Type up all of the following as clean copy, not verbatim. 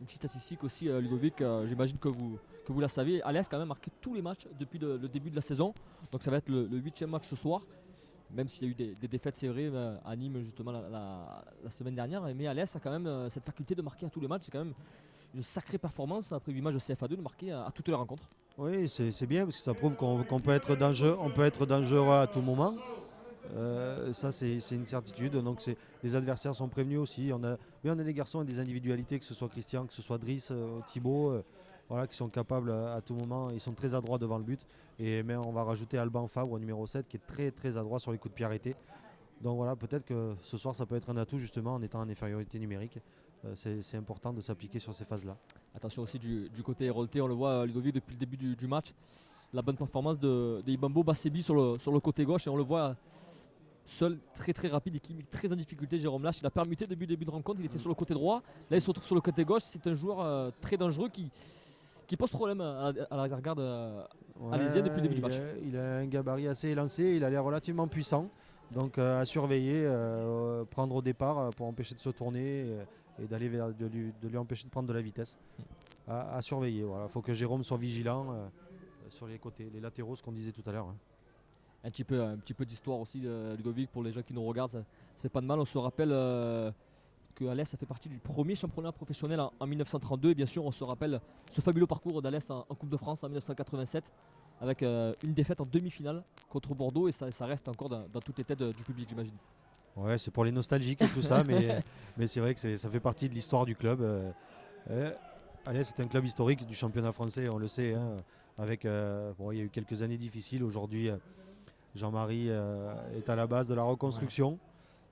une petite statistique aussi, Ludovic, j'imagine que vous la savez. Alès a quand même marqué tous les matchs depuis le début de la saison. Donc ça va être le 8e match ce soir. Même s'il y a eu des défaites, c'est vrai, à Nîmes justement la semaine dernière. Mais Alès a quand même cette faculté de marquer à tous les matchs. C'est quand même une sacrée performance après 8 matchs de CFA2 de marquer à toutes les rencontres. Oui, c'est bien parce que ça prouve qu'on peut être dangereux, on peut être dangereux à tout moment. Ça, c'est une certitude. Donc, les adversaires sont prévenus aussi. Mais on a des garçons et des individualités, que ce soit Christian, que ce soit Driss, Thibaut, voilà, qui sont capables à tout moment. Ils sont très adroits devant le but. Mais on va rajouter Alban Fabre au numéro 7, qui est très très adroit sur les coups de pied arrêtés. Donc voilà, peut-être que ce soir, ça peut être un atout justement en étant en infériorité numérique. C'est important de s'appliquer sur ces phases-là. Attention aussi du côté Hérolté, on le voit Ludovic depuis le début du match. La bonne performance de Ibambo Bassebi sur le côté gauche et on le voit seul, très très rapide et qui met très en difficulté Jérôme Lache. Il a permuté depuis le début de rencontre, il était sur le côté droit. Là il se retrouve sur le côté gauche. C'est un joueur très dangereux qui pose problème à la garde alésienne depuis le début du match. Il a un gabarit assez élancé, il a l'air relativement puissant. Donc à surveiller, prendre au départ pour empêcher de se tourner et de lui empêcher de prendre de la vitesse. À surveiller, voilà. Il faut que Jérôme soit vigilant sur les côtés, les latéraux, ce qu'on disait tout à l'heure. Hein. Un petit peu d'histoire aussi, Ludovic, pour les gens qui nous regardent, ça fait pas de mal. On se rappelle que Alès a fait partie du premier championnat professionnel en 1932. Et bien sûr, on se rappelle ce fabuleux parcours d'Alès en Coupe de France en 1987, avec une défaite en demi-finale contre Bordeaux. Et ça reste encore dans toutes les têtes du public, j'imagine. Ouais, c'est pour les nostalgiques et tout ça, mais c'est vrai que ça fait partie de l'histoire du club. Alès, c'est un club historique du championnat français, on le sait. Hein, il y a eu quelques années difficiles. Aujourd'hui, Jean-Marie est à la base de la reconstruction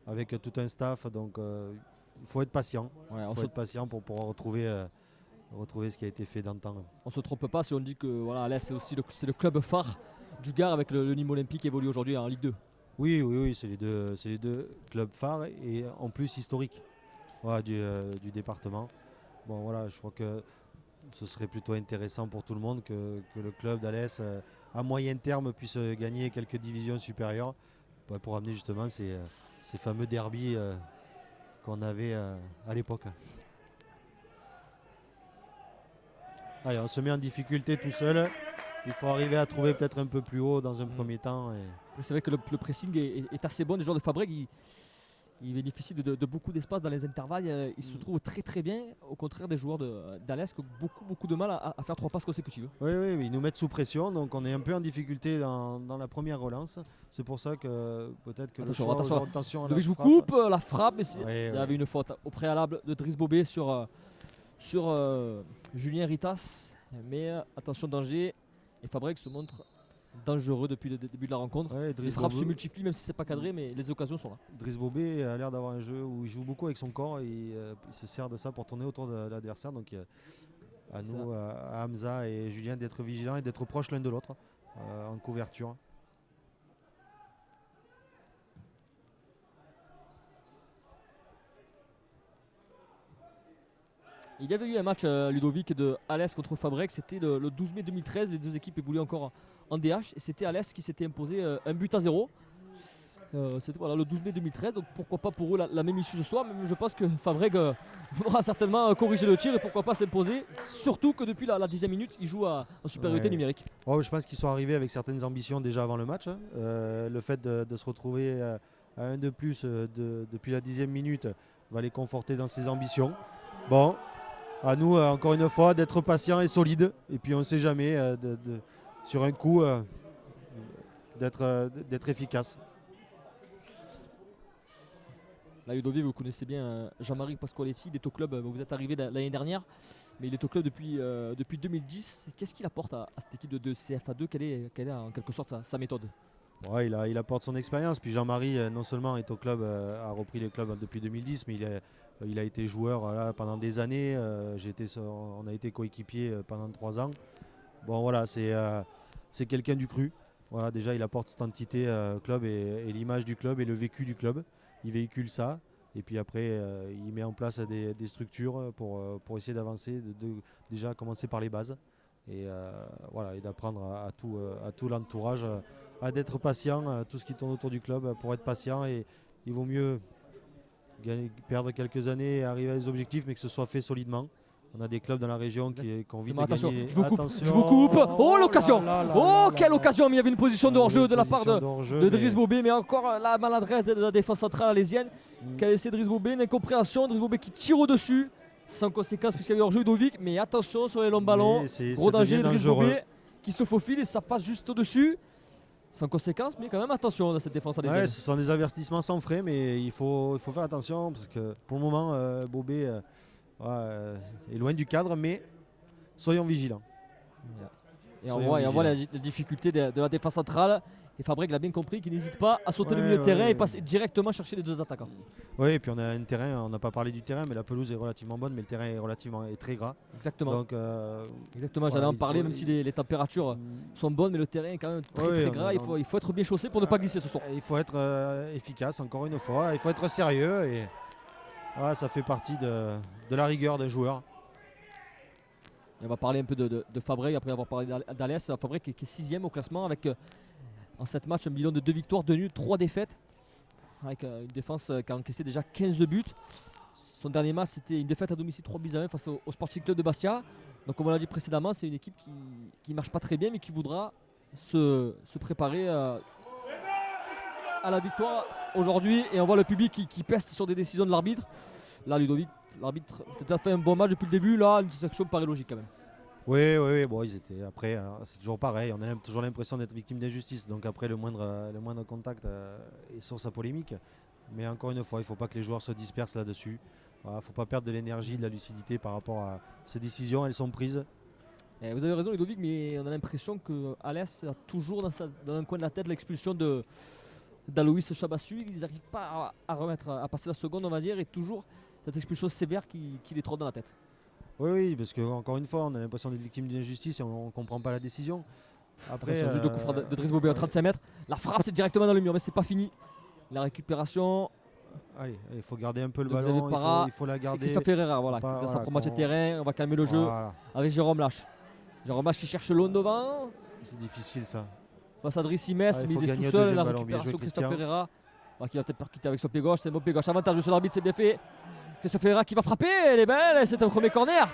avec tout un staff. Donc, il faut être patient. Ouais, Il faut être patient pour pouvoir retrouver ce qui a été fait d'antan. On se trompe pas si on dit que voilà, Alès, c'est le club phare du Gard avec le Nîmes Olympique qui évolue aujourd'hui en Ligue 2. Oui, c'est les deux clubs phares et en plus historiques voilà, du département. Bon, voilà, je crois que ce serait plutôt intéressant pour tout le monde que le club d'Alès, à moyen terme, puisse gagner quelques divisions supérieures pour amener justement ces fameux derbies qu'on avait à l'époque. Allez, on se met en difficulté tout seul. Il faut arriver à trouver peut-être un peu plus haut dans un premier temps. C'est vrai que le pressing est assez bon. Les joueurs de Fabreg, il bénéficie de beaucoup d'espace dans les intervalles. Il se trouve très très bien, au contraire des joueurs d'Alès qui ont beaucoup de mal à faire 3 passes consécutives. Oui, ils nous mettent sous pression, donc on est un peu en difficulté dans la première relance. C'est pour ça que peut-être que attention, je vous coupe la frappe, mais il y avait une faute au préalable de Driss Bobé sur Julien Ritas. Mais attention, danger. Et Fabreg se montre dangereux depuis le début de la rencontre. Les frappes se multiplient même si c'est pas cadré, mais les occasions sont là. Driss Bobé a l'air d'avoir un jeu où il joue beaucoup avec son corps et il se sert de ça pour tourner autour de l'adversaire. Donc à nous, à Hamza et Julien, d'être vigilants et d'être proches l'un de l'autre en couverture. Il y avait eu un match Ludovic de Alès contre Fabreg, c'était le 12 mai 2013, les deux équipes évoluaient encore en DH et c'était Alès qui s'était imposé 1-0. C'était le 12 mai 2013, donc pourquoi pas pour eux la même issue ce soir, mais je pense que Fabreg voudra certainement corriger le tir et pourquoi pas s'imposer, surtout que depuis la 10e minute, ils jouent en supériorité numérique. Je pense qu'ils sont arrivés avec certaines ambitions déjà avant le match. Hein. Le fait de se retrouver à un de plus depuis la 10e minute va les conforter dans ses ambitions. Bon, à nous, encore une fois, d'être patient et solide. Et puis, on ne sait jamais, sur un coup, d'être efficace. Là, Ludovic, vous connaissez bien Jean-Marie Pasqualetti. Il est au club, vous êtes arrivé l'année dernière, mais il est au club depuis 2010. Qu'est-ce qu'il apporte à cette équipe de CFA2 quelle est en quelque sorte sa méthode? Il apporte son expérience. Puis Jean-Marie, non seulement est au club, a repris le club depuis 2010, mais il a été joueur pendant des années. On a été coéquipiers pendant 3 ans. Bon, voilà, c'est quelqu'un du cru. Voilà, déjà, il apporte cette entité club et l'image du club et le vécu du club. Il véhicule ça. Et puis après, il met en place des structures pour essayer d'avancer, déjà commencer par les bases. Et d'apprendre à tout l'entourage à d'être patient, tout ce qui tourne autour du club pour être patient. Et il vaut mieux perdre quelques années et arriver à des objectifs, mais que ce soit fait solidement. On a des clubs dans la région qui ont envie de Attention, gagner. je vous coupe, Attention. je vous coupe. Oh, l'occasion. Oh, quelle là. occasion. Mais il y avait une position de hors-jeu de la part de de Driss Bobé, mais encore la maladresse de la défense centrale alésienne qui a laissé Driss Bobé, une incompréhension. Driss Bobé qui tire au-dessus, sans conséquence puisqu'il y avait hors-jeu Ludovic, mais attention sur les longs ballons. Gros danger, Driss Bobé qui se faufile et ça passe juste au-dessus. Sans conséquence, mais quand même attention dans cette défense alésienne. Ouais, ce sont des avertissements sans frais, mais il faut faire attention parce que pour le moment, Bobé est loin du cadre, mais soyons vigilants. Et on voit la difficulté de la défense centrale. Et Fabreg l'a bien compris qu'il n'hésite pas à sauter le milieu de terrain et passer directement chercher les deux attaquants. Oui, et puis on a un terrain, on n'a pas parlé du terrain, mais la pelouse est relativement bonne, mais le terrain est très gras. Exactement. Donc, exactement, j'allais en parler, même si les températures sont bonnes, mais le terrain est quand même très gras. Il faut être bien chaussé pour ne pas glisser ce soir. Il faut être efficace, encore une fois. Il faut être sérieux et ça fait partie de la rigueur des joueurs. Et on va parler un peu de Fabreg après avoir parlé d'Alès. Fabreg qui est 6ème au classement avec en 7 matchs un bilan de 2 victoires, 2 nuls, 3 défaites. Avec une défense qui a encaissé déjà 15 buts. Son dernier match c'était une défaite à domicile 3-1 face au Sporting Club de Bastia. Donc comme on l'a dit précédemment, c'est une équipe qui ne marche pas très bien mais qui voudra se préparer à la victoire aujourd'hui. Et on voit le public qui peste sur des décisions de l'arbitre. Là Ludovic, l'arbitre a fait un bon match depuis le début. Là une section paraît logique quand même. Oui, bon, ils étaient après, c'est toujours pareil, on a toujours l'impression d'être victime d'injustice, donc après le moindre contact est source à polémique. Mais encore une fois, il ne faut pas que les joueurs se dispersent là-dessus. Il ne faut pas perdre de l'énergie, de la lucidité par rapport à ces décisions, elles sont prises. Et vous avez raison Ludovic, mais on a l'impression que Alès a toujours dans un coin de la tête l'expulsion d'Aloïs Chabassu. Ils n'arrivent pas à passer la seconde, on va dire, et toujours cette expulsion sévère qui les trotte dans la tête. Oui, parce qu'encore une fois, on a l'impression d'être victime d'une injustice et on ne comprend pas la décision. Après, c'est juste le coup franc de Driss Bobé à 35 mètres. La frappe, c'est directement dans le mur, mais c'est pas fini. La récupération. Allez, il faut garder un peu le ballon, il faut la garder. Christophe Herrera, dans sa moitié de terrain, on va calmer le jeu avec Jérôme Lâche. Jérôme Lâche qui cherche l'eau devant. C'est difficile ça. Face à Driss Simès, mais il est tout seul. La récupération Christophe Herrera qui va peut-être percuter avec son pied gauche. C'est un bon pied gauche. Avantage sur l'arbitre, c'est bien fait. Christophe Herrera qui va frapper, elle est belle, c'est un premier corner.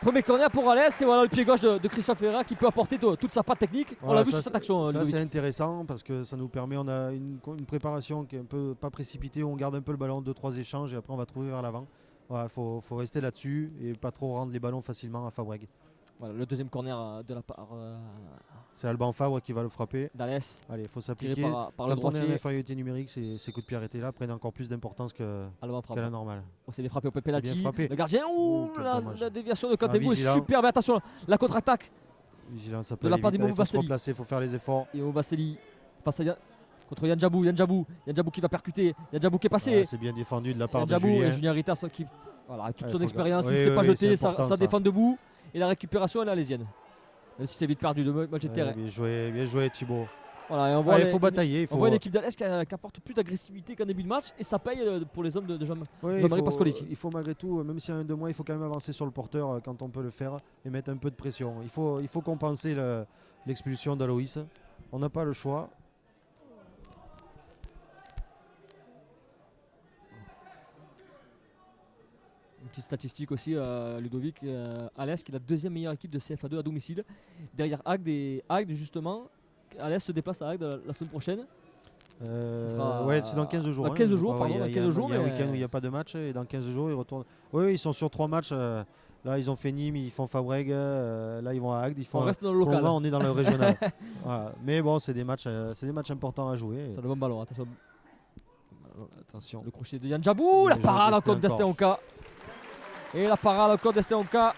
Premier corner pour Alès, et voilà le pied gauche de Christophe Herrera qui peut apporter toute sa patte technique. On l'a vu sur cette action. Ça c'est intéressant parce que ça nous permet, on a une préparation qui est un peu pas précipitée, où on garde un peu le ballon, 2-3 échanges et après on va trouver vers l'avant. Voilà, faut rester là-dessus et pas trop rendre les ballons facilement à Fabreg. Voilà, le deuxième corner de la part. C'est Alban Fabre qui va le frapper. D'Alès. Allez, il faut s'appliquer. Par Quand on est en infériorité numérique, ces coups de pied arrêtés là prennent encore plus d'importance que la normale. C'est bien frappé au penalty. Le gardien, la déviation de Kantengou est super. Mais attention, la contre-attaque. Vigilance, de la part d'Imo Basseli. Il faut faire les efforts. Imo Basseli face à contre Yann Djabou. Yann Djabou qui va percuter. Yann Djabou qui est passé. C'est bien défendu de la part de Julien. Et Julien Ritas qui, avec toute son expérience, il ne s'est pas jeté, ça défend debout. Et la récupération elle est alésienne. Même si c'est vite perdu de match de terrain. Bien joué Thibaut. Voilà, et on voit il faut batailler. On voit une équipe d'Alès qui apporte plus d'agressivité qu'en début de match et ça paye pour les hommes de Jean-Marie Pascoletti. Il faut malgré tout, même s'il y a un 2 mois, il faut quand même avancer sur le porteur quand on peut le faire et mettre un peu de pression. Il faut compenser l'expulsion d'Aloïs. On n'a pas le choix. Une petite statistique aussi, Ludovic, Alès qui est la deuxième meilleure équipe de CFA2 à domicile. Derrière Agde et Agde justement. Alès se déplace à Agde la semaine prochaine. C'est dans 15 jours. Dans 15 jours, pardon. Il y a un week-end où il n'y a pas de match et dans 15 jours ils retournent. Oui, ils sont sur 3 matchs. Là, ils ont fait Nîmes, ils font Fabreg. Là, ils vont à Agde. On reste dans le local. On est dans le régional. Voilà. Mais bon, c'est des matchs importants à jouer. C'est le bon ballon, attention. Le crochet de Yann Djabou, la parade encore d'Esté Onka. Et la parade encore d'Esté Onka.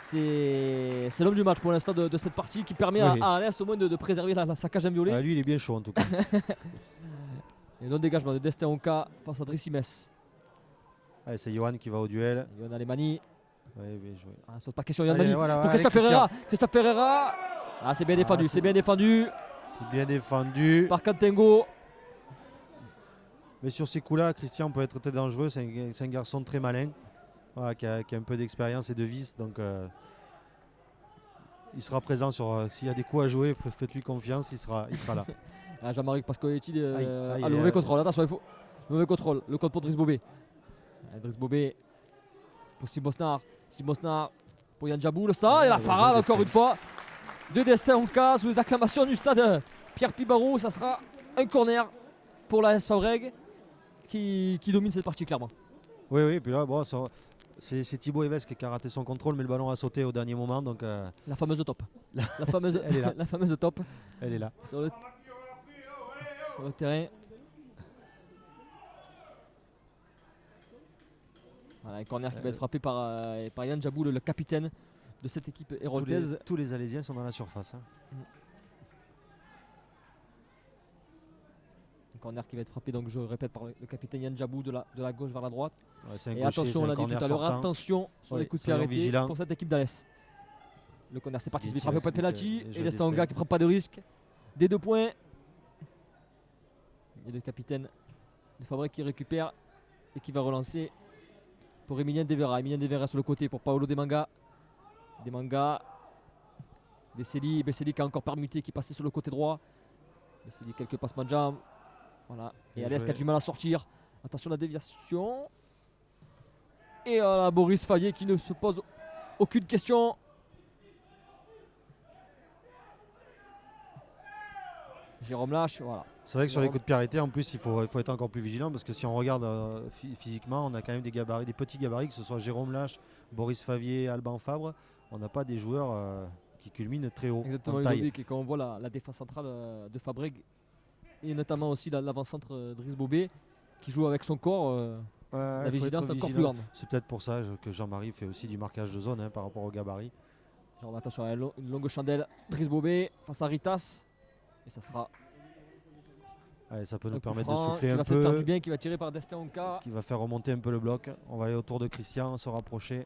C'est l'homme du match pour l'instant de cette partie qui permet à Alès au moins de préserver sa cage inviolée. Lui, il est bien chaud en tout cas. Et non-dégagement de Destin Onka face à Drissimes. C'est Johan qui va au duel. Johan Alemani. Bien joué. Saute pas question Yann Mani. Pour Christophe Herrera. C'est bien défendu. C'est bien défendu par Kantengo. Mais sur ces coups-là, Christian peut être très dangereux. C'est un garçon très malin. Qui a un peu d'expérience et de vice, donc il sera présent s'il y a des coups à jouer, faites-lui confiance, il sera là. Jean-Marie Pascoletti le mauvais contrôle, attention, il faut le mauvais contrôle, le contre pour Driss Bobé. Driss Bobé pour Steve Bosnar. Steve Bosnar pour Yann Djabou, le sang et la le parade jeu encore d'Estin. une fois de Destin Onka sous les acclamations du stade Pierre Pibarou. Ça sera un corner pour la S Fabreg qui domine cette partie clairement. Oui, oui, puis là, bon, c'est Thibaut Evesque qui a raté son contrôle, mais le ballon a sauté au dernier moment, donc La fameuse top. La fameuse, Elle est là. la fameuse top elle est là. sur le terrain. Voilà, un corner qui va être frappé par Yann Djabou, le capitaine de cette équipe héroltaise. Tous les Alésiens sont dans la surface. Hein. Un corner qui va être frappé, donc je répète, par le capitaine Yann Djabou de la gauche vers la droite. Ouais, c'est un Et gaucher, attention, c'est on un l'a dit corner tout à l'heure, sortant. attention sur les Ouais, coups de pied soyons arrêtés vigilants. pour cette équipe d'Alès. Le corner, c'est parti, c'est des frappé tirs, pour le c'est des penalty. tirs, les Et jeux Destin d'Estaing. Onga qui ne prend pas de risque. Des 2 points. Et le capitaine de Fabreg qui récupère et qui va relancer pour Emilien Devera. Emilien Devera sur le côté pour Paolo Demanga. Demanga. Besseli qui a encore permuté, qui passait sur le côté droit. Besseli, quelques passements de jambes. Voilà. Et Bien Alès joué. qui a du mal à sortir. Attention à la déviation. Et voilà, Boris Favier qui ne se pose aucune question. Jérôme Lâche, voilà. C'est vrai que sur les Jérôme. coups de pied arrêtés, en plus, il faut être encore plus vigilant parce que si on regarde physiquement, on a quand même des gabarits, des petits gabarits, que ce soit Jérôme Lâche, Boris Favier, Alban Fabre. On n'a pas des joueurs qui culminent très haut Exactement, en taille. Ludovic. Et quand on voit la défense centrale de Fabreg et notamment aussi l'avant-centre Driss Bobé qui joue avec son corps, Ouais, la faut vigilance être est encore plus vigilant. grande. C'est peut-être pour ça que Jean-Marie fait aussi du marquage de zone par rapport au gabarit. Genre, attention, une longue chandelle, Driss Bobé face à Ritas. Et ça sera Ouais, ça peut un nous coup permettre de franc souffler qui un va faire du peu, bien, qui va tirer par Destin Onka. qui va faire remonter un peu le bloc. On va aller autour de Christian, se rapprocher.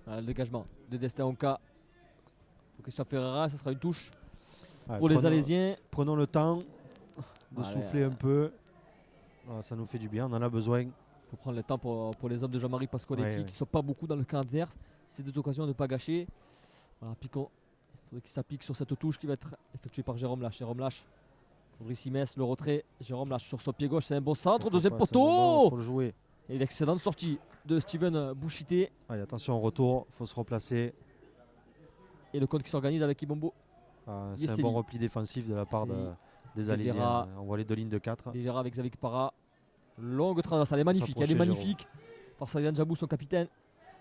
Voilà, le dégagement de Destin Onka pour Christian Ferreira, ça sera une touche Ouais, pour les prenons- Alésiens. Prenons le temps de Allez, souffler un peu. Voilà, ça nous fait du bien, on en a besoin. Il faut prendre le temps pour les hommes de Jean-Marie Pasqualetti Ouais, ouais. qui ne sont pas beaucoup dans le camp adverse. C'est des occasions de ne pas gâcher. Voilà, Picon. Il faudrait qu'il s'applique sur cette touche qui va être effectuée par Jérôme Lâche. Jérôme Lâche. Fabrice Simès, le retrait. Jérôme Lâche sur son pied gauche. C'est un bon centre. Deuxième Ouais, c'est un bon ballon, poteau. faut le jouer. Et l'excellente sortie de Steven Bouchité. Allez, attention au retour, il faut se replacer. Et le compte qui s'organise avec Ibombo. C'est un Yesseli. bon repli défensif de la part des Oliveira. Alésiens. On voit les deux lignes de 4. Devera avec Xavier Para. Longue traverse. Elle est magnifique. Elle est s'approcher, magnifique. Par Yann Djabou, son capitaine.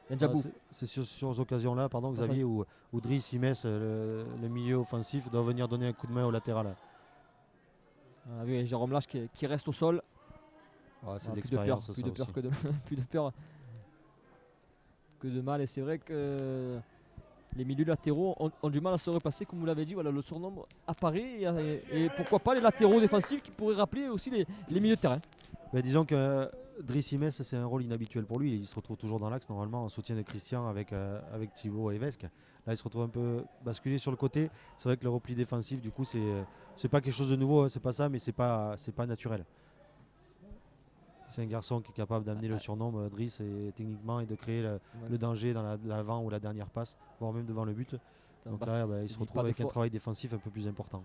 Yann Djabou. C'est sur ces occasions-là, pardon, Xavier, où Driss Simès, le milieu offensif, doit venir donner un coup de main au latéral. On a vu Jérôme Lâche qui reste au sol. C'est Ah, de l'expérience, ça plus de peur aussi. que de plus de peur que de mal. Et c'est vrai que les milieux latéraux ont du mal à se repasser, comme vous l'avez dit. Voilà, le surnombre apparaît et pourquoi pas les latéraux défensifs qui pourraient rappeler aussi les milieux de terrain. Mais disons que Driss Simès, c'est un rôle inhabituel pour lui. Il se retrouve toujours dans l'axe, normalement, en soutien de Christian avec Thibaut et Evesque. Là, il se retrouve un peu basculé sur le côté. C'est vrai que le repli défensif, du coup, c'est pas quelque chose de nouveau, hein, c'est pas ça, mais c'est pas naturel. C'est un garçon qui est capable d'amener le surnom, Driss, et techniquement, et de créer le danger dans l'avant ou la dernière passe, voire même devant le but. Donc là, il se retrouve avec un travail défensif un peu plus important.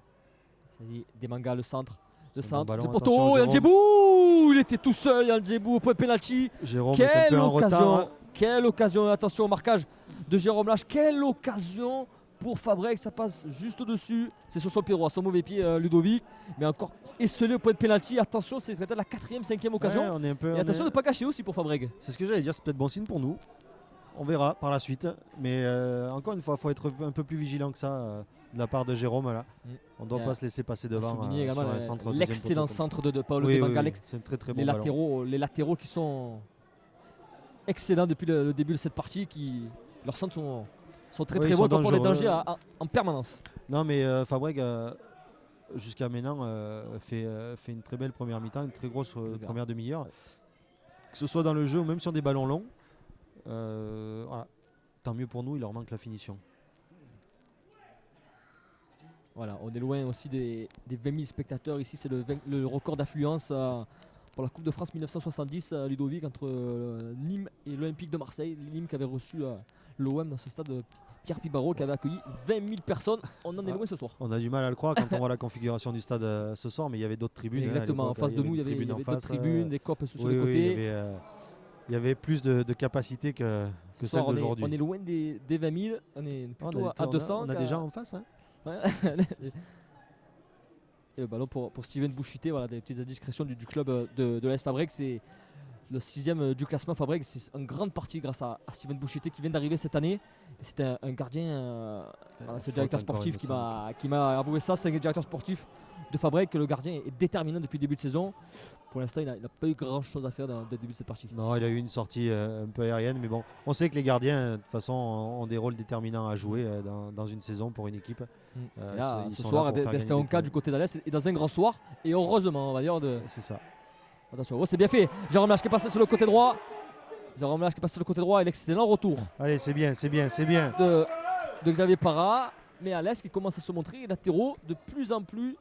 Demanga, le centre. Le C'est un bon centre, ballon, de attention, poteau, Yann Jérôme. Djebou, il était tout seul, Yann Djebou au point de penalty. Jérôme est un peu en retard. Quelle occasion, attention au marquage de Jérôme Lâche, quelle occasion pour Fabreg, ça passe juste au-dessus. C'est sur son pied droit, son mauvais pied Ludovic, mais encore esselé au point de penalty. Attention, c'est peut-être la 4e, 5e occasion. Ouais, on est un peu, Et attention de ne pas gâcher aussi pour Fabreg. C'est ce que j'allais dire, c'est peut-être bon signe pour nous. On verra par la suite. Mais encore une fois, il faut être un peu plus vigilant que ça de la part de Jérôme. Là. On ne doit pas se laisser passer devant. Souligner également sur un centre l'excellent centre de Paolo oui, Demanga. c'est un très très bon ballon. Les latéraux qui sont excellents depuis le début de cette partie. Leurs centres sont très Oui, très ils bons sont pour les dangereux. dangers en permanence. Non mais Fabreg jusqu'à maintenant fait une très belle première mi-temps, une très grosse première demi-heure. Ouais. Que ce soit dans le jeu ou même sur des ballons longs. Voilà. Tant mieux pour nous, il leur manque la finition. Voilà, on est loin aussi des 20 000 spectateurs. Ici, c'est le record d'affluence pour la Coupe de France 1970, Ludovic, entre Nîmes et l'Olympique de Marseille. Nîmes qui avait reçu l'OM dans ce stade de Pierre Pibarot qui avait accueilli 20 000 personnes. On en est loin ce soir. On a du mal à le croire quand on voit la configuration du stade ce soir, mais il y avait d'autres tribunes. Exactement, en face de nous, il y avait d'autres tribunes, des copes sur les côtés. Il y avait plus de capacité que celle d'aujourd'hui. On est loin des 20 000, on est plutôt à 200. On a des gens en face. Hein. Ouais. Et le ballon pour Steven Bouchité, voilà, des petites indiscrétions du club de l'AS Fabrègues. C'est le 6e du classement Fabrègues. C'est en grande partie grâce à Steven Bouchité qui vient d'arriver cette année. C'était un gardien, c'est le directeur sportif qui m'a avoué ça. C'est un directeur sportif de Fabrègues que le gardien est déterminant depuis le début de saison. Pour l'instant, il n'a pas eu grand chose à faire dès le début de cette partie. Non, il a eu une sortie un peu aérienne, mais bon, on sait que les gardiens, de toute façon, ont des rôles déterminants à jouer dans une saison pour une équipe. Là, ce soir, Destin Onka du côté d'Alès est dans un grand soir, et heureusement, on va dire. C'est ça. Attention, c'est bien fait. Jérôme Lach qui est passé sur le côté droit. Et l'excellent retour. Allez, c'est bien. De Xavier Parra, mais Alès qui commence à se montrer latéraux de plus en plus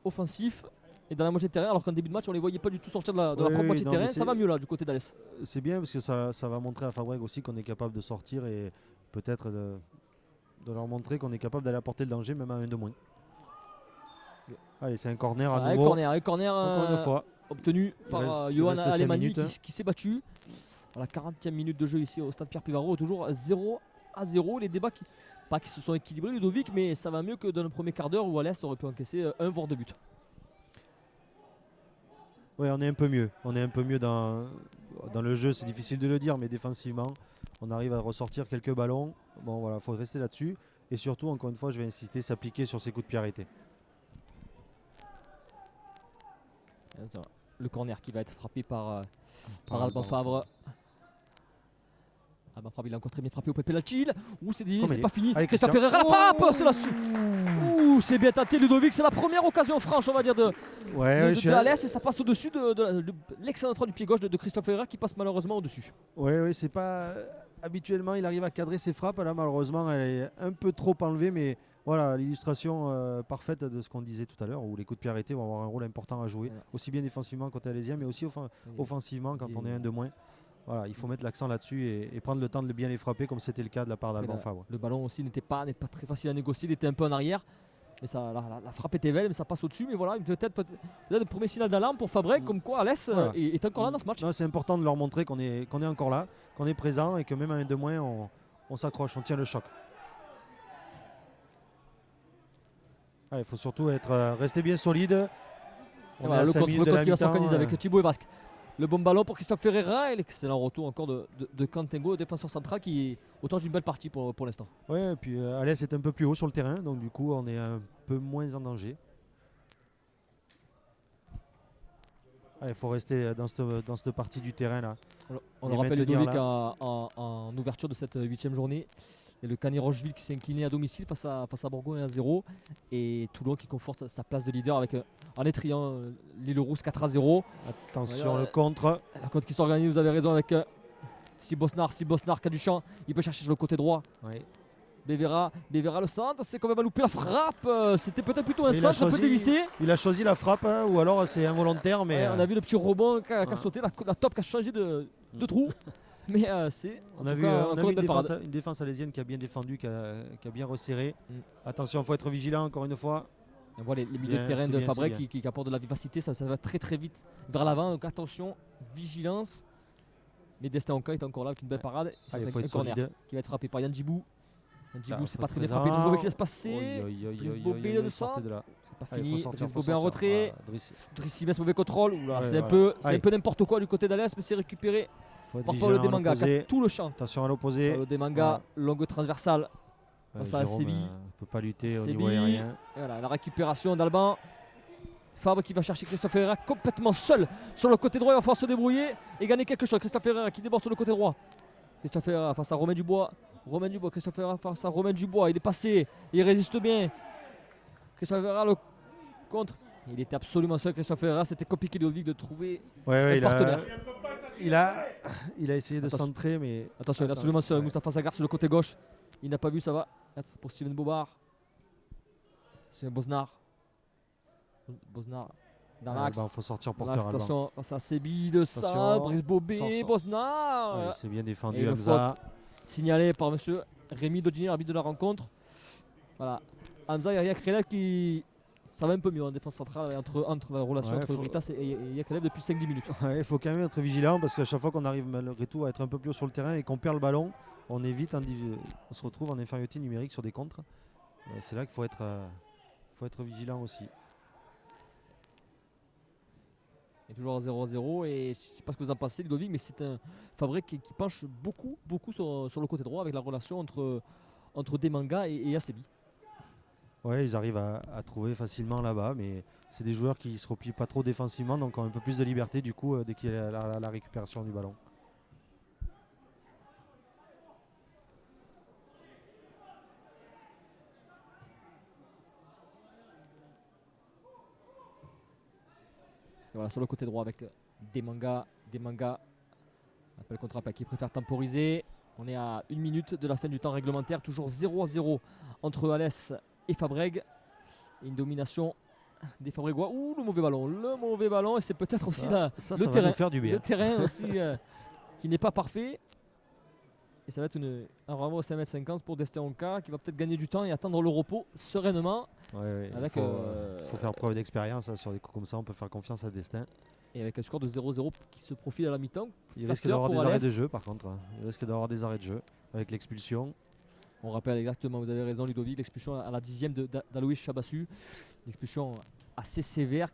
offensifs. Et dans la moitié de terrain, alors qu'en début de match, on ne les voyait pas du tout sortir de la propre moitié de terrain. Ça va mieux là, du côté d'Alès. C'est bien parce que ça va montrer à Fabrègues aussi qu'on est capable de sortir et peut-être de leur montrer qu'on est capable d'aller apporter le danger, même à un de moins. Allez, c'est un corner à nouveau. Un corner encore une fois. Obtenu par Johan Alemani qui s'est battu. À la 40e minute de jeu ici au stade Pierre Pibarot, toujours 0-0. Les débats qui se sont équilibrés, Ludovic, mais ça va mieux que dans le premier quart d'heure où Alès aurait pu encaisser 1 voire 2 buts. Oui, on est un peu mieux. Dans le jeu, c'est difficile de le dire, mais défensivement, on arrive à ressortir quelques ballons. Bon, voilà, il faut rester là-dessus. Et surtout, encore une fois, je vais insister, s'appliquer sur ses coups de pied arrêtés. Le corner qui va être frappé par Alban Favre. Alban Favre, il a encore très bien frappé au Pepe Lachil. C'est pas fini. Allez, Christophe Ferreira, la frappe, c'est là-dessus. C'est bien tenté, Ludovic. C'est la première occasion franche, on va dire, de Alès, et ça passe au-dessus de l'excellent droit du pied gauche de Christophe Ferreira qui passe malheureusement au-dessus. Oui, c'est pas habituellement il arrive à cadrer ses frappes. Là, malheureusement, elle est un peu trop enlevée, mais voilà l'illustration parfaite de ce qu'on disait tout à l'heure, où les coups de pied arrêtés vont avoir un rôle important à jouer, aussi bien défensivement côté alésien, mais aussi offensivement quand on est un de moins. Voilà, il faut mettre l'accent là-dessus et prendre le temps de bien les frapper, comme c'était le cas de la part d'Alban Favre. Le ballon aussi n'est pas très facile à négocier, il était un peu en arrière. Mais la frappe était belle, mais ça passe au-dessus. Mais voilà, peut-être le premier signal d'alarme pour Fabrègues, comme quoi Alès est encore là dans ce match. C'est important de leur montrer qu'on est encore là, qu'on est présent et que même à un de moins, on s'accroche, on tient le choc. Il faut surtout rester bien solide. Voilà, le contre qui va s'organiser avec Thibaut et Basque. Le bon ballon pour Christophe Ferreira et l'excellent retour encore de Kantengo, défenseur central, qui est autant d'une belle partie pour l'instant. Oui, et puis Alès est un peu plus haut sur le terrain, donc du coup on est un peu moins en danger. Il faut rester dans cette partie du terrain là. On le rappelle, Ludovic, en ouverture de cette 8e journée. Et le Canet Rocheville qui s'est incliné à domicile face à Bourgogne 1-0. Et Toulon qui conforte sa place de leader avec en étriant l'île Rousse 4-0. Attention, le contre. Le contre qui s'organise, vous avez raison, avec Sibosnar Caduchamp. Il peut chercher sur le côté droit. Oui. Bévéra le centre, c'est quand même à louper la frappe. C'était peut-être plutôt un centre un peu dévissé. Il a choisi la frappe ou alors c'est involontaire. Mais on a vu le petit rebond qui a sauté, la top qui a changé de trou. Mais on a vu une défense alésienne qui a bien défendu, qui a bien resserré. Attention, il faut être vigilant encore une fois. On voit les milieux de terrain de Fabrègues qui apportent de la vivacité, ça va très très vite vers l'avant. Donc attention, vigilance. Mais Destin Onka est encore là avec une belle parade. Il faut être corner solide. Qui va être frappé par Yann Djibou. C'est pas très bien frappé. Driss Bobé qui laisse passer. Driss Bobé de centre. C'est pas fini. Driss Bobé en retrait. Driss Sibès, mauvais contrôle. C'est un peu n'importe quoi du côté d'Alès, mais c'est récupéré par Paulo Demanga qui a tout le champ. Attention à l'opposé. Paulo Demanga, longue transversale. Ça à Séville. Ne peut pas lutter au niveau aérien. Voilà, la récupération d'Alban. Fabre qui va chercher Christophe Ferreira complètement seul sur le côté droit. Il va falloir se débrouiller et gagner quelque chose. Christophe Ferreira qui déborde sur le côté droit. Christophe Ferreira face à Romain Dubois. Christophe Ferreira face à Romain Dubois. Il est passé, il résiste bien. Christophe Ferreira le contre. Il était absolument seul, Christophe Ferreira. C'était compliqué de trouver un partenaire. Il a essayé de centrer, mais. Attention, il est absolument seul. Moustapha Zagar sur le côté gauche. Il n'a pas vu, ça va. Pour Steven Bobard. C'est Bosnar. Dans l'axe. Il faut sortir porteur Alban. Attention, ça Sébi de ça, Attention. Brice Bobé, Bosnar. Allez, c'est bien Et défendu une Hamza. Signalé par monsieur Rémi Dodini, l'arbitre de la rencontre. Voilà. Hamza et Yakrelev qui. Ça va un peu mieux en défense centrale entre la relation entre Britas et Yakrelev depuis 5-10 minutes. Il faut quand même être vigilant parce qu'à chaque fois qu'on arrive malgré tout à être un peu plus haut sur le terrain et qu'on perd le ballon, on se retrouve en infériorité numérique sur des contres. C'est là qu'il faut être vigilant aussi. Il est toujours à 0-0 et je ne sais pas ce que vous en pensez Ludovic, mais c'est un Fabreg qui penche beaucoup sur le côté droit avec la relation entre Demanga et Asebi. Ouais, ils arrivent à trouver facilement là-bas, mais c'est des joueurs qui se replient pas trop défensivement, donc ont un peu plus de liberté du coup dès qu'il y a la récupération du ballon. Et voilà, sur le côté droit avec Demanga, appel contre-appel qui préfère temporiser. On est à 1 minute de la fin du temps réglementaire, toujours 0-0 entre Alès et Fabreg. Une domination des Fabregois. Ouh, le mauvais ballon, et c'est peut-être aussi ça le va terrain, nous faire du bien. le terrain aussi qui n'est pas parfait. Et ça va être un renvoi au 5m50 pour Destin Onka qui va peut-être gagner du temps et attendre le repos sereinement. Ouais, Avec, il faut faire preuve d'expérience hein, sur des coups comme ça, on peut faire confiance à Destin. Et avec un score de 0-0 qui se profile à la mi-temps. Il risque d'avoir des arrêts de jeu par contre. Il risque d'avoir des arrêts de jeu avec l'expulsion. On rappelle exactement, vous avez raison Ludovic, l'expulsion à la 10e d'Aloïs Chabassu. Une expulsion assez sévère.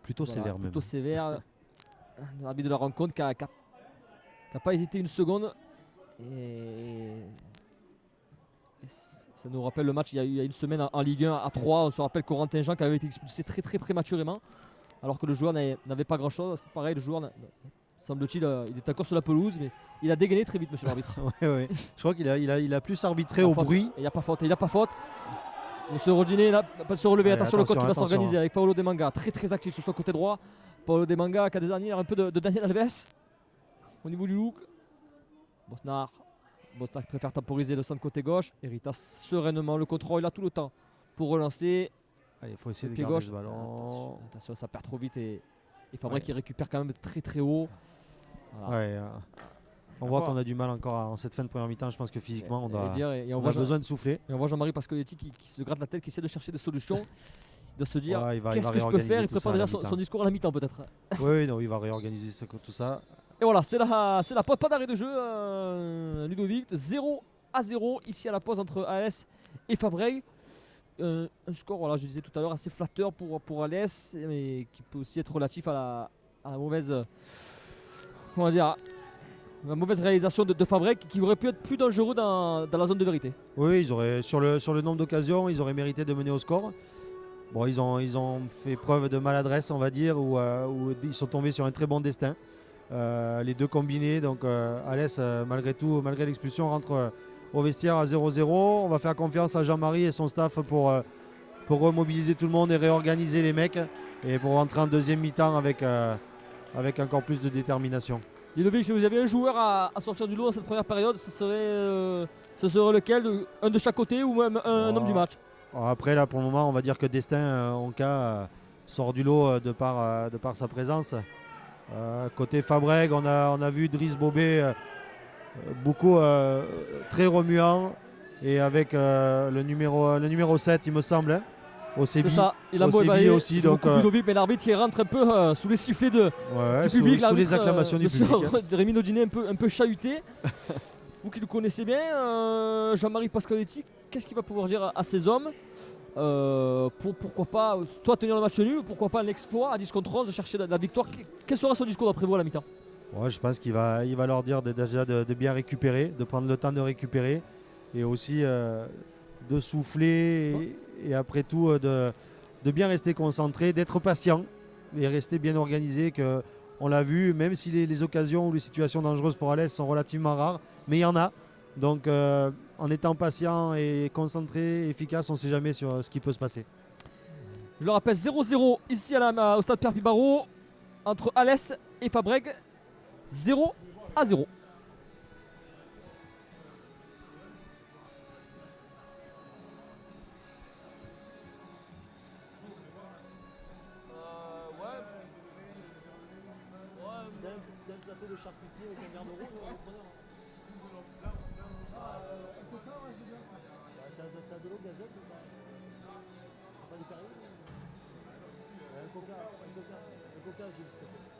Plutôt sévère même. Plutôt sévère. L'arbitre de la rencontre qui n'a pas hésité une seconde. Et ça nous rappelle le match il y a une semaine en Ligue 1 à 3. On se rappelle Corentin Jean qui avait été expulsé très prématurément. Alors que le joueur n'avait pas grand chose. C'est pareil, le joueur, semble-t-il, il est encore sur la pelouse, mais il a dégainé très vite, monsieur l'arbitre. ouais. Je crois qu'il a plus arbitré au bruit. Il n'y a pas faute. Monsieur Rodinet n'a pas se relever. Attention, le code qui va s'organiser avec Paolo Demanga, très actif sur son côté droit. Paolo Demanga qui a des années, un peu de Daniel Alves au niveau du look. Bosnar qui préfère temporiser le centre côté gauche. Heritas sereinement le contrôle, il a tout le temps pour relancer. Il faut essayer de garder gauche. Ce ballon. Attention, ça perd trop vite et Fabreg qui récupère quand même très haut. Voilà. On voit qu'on a du mal encore en cette fin de première mi-temps. Je pense que physiquement, on a besoin de souffler. Et on voit Jean-Marie Pascoletti qui se gratte la tête, qui essaie de chercher des solutions, de se dire qu'est-ce que je peux faire. Il prépare déjà son discours à la mi-temps peut-être. Oui, non, il va réorganiser tout ça. Et voilà, c'est la pause, pas d'arrêt de jeu, Ludovic. 0-0 ici à la pause entre AS et Fabreg. Un score, voilà, je disais tout à l'heure, assez flatteur pour Alès, mais qui peut aussi être relatif à la mauvaise, comment dire, la mauvaise réalisation de Fabreg, qui aurait pu être plus dangereux dans la zone de vérité. Oui, ils auraient, sur le nombre d'occasions, ils auraient mérité de mener au score. Bon, ils ont fait preuve de maladresse, on va dire, où ils sont tombés sur un très bon destin. Les deux combinés, donc Alès, malgré l'expulsion, rentre au vestiaire à 0-0. On va faire confiance à Jean-Marie et son staff pour remobiliser tout le monde et réorganiser les mecs et pour rentrer en deuxième mi-temps avec encore plus de détermination. Ludovic, si vous aviez un joueur à sortir du lot dans cette première période, ce serait lequel, un de chaque côté ou même un homme du match? Après, là, pour le moment, on va dire que Destin, sort du lot de par sa présence. Côté Fabreg, on a vu Driss Bobé beaucoup très remuant et avec le numéro 7 il me semble hein, au Sébi. C'est ça, il a beau aussi donc Ludovic, mais l'arbitre qui rentre un peu sous les sifflets du public, sous les acclamations du public. Rémi Nodinet un peu chahuté. Vous qui le connaissez bien, Jean-Marie Pascoletti, qu'est-ce qu'il va pouvoir dire à ces hommes pourquoi pas, toi tenir le match nul, pourquoi pas un exploit à 10 contre 11, chercher la victoire. Quel sera son discours d'après vous à la mi-temps? Je pense qu'il va leur dire déjà de bien récupérer, de prendre le temps de récupérer et aussi de souffler et après tout de bien rester concentré, d'être patient et rester bien organisé. On l'a vu, même si les occasions ou les situations dangereuses pour Alès sont relativement rares, mais il y en a. Donc en étant patient et concentré, efficace, on ne sait jamais sur ce qui peut se passer. Je le rappelle, 0-0 ici au stade Pierre Pibaro entre Alès et Fabreg. 0-0. C'était un plateau de charcuterie avec un verre de rouge, on est preneur. T'as de l'eau gazette ou pas? T'as pas du Perrier? Un coca, Gilles, s'il te plaît.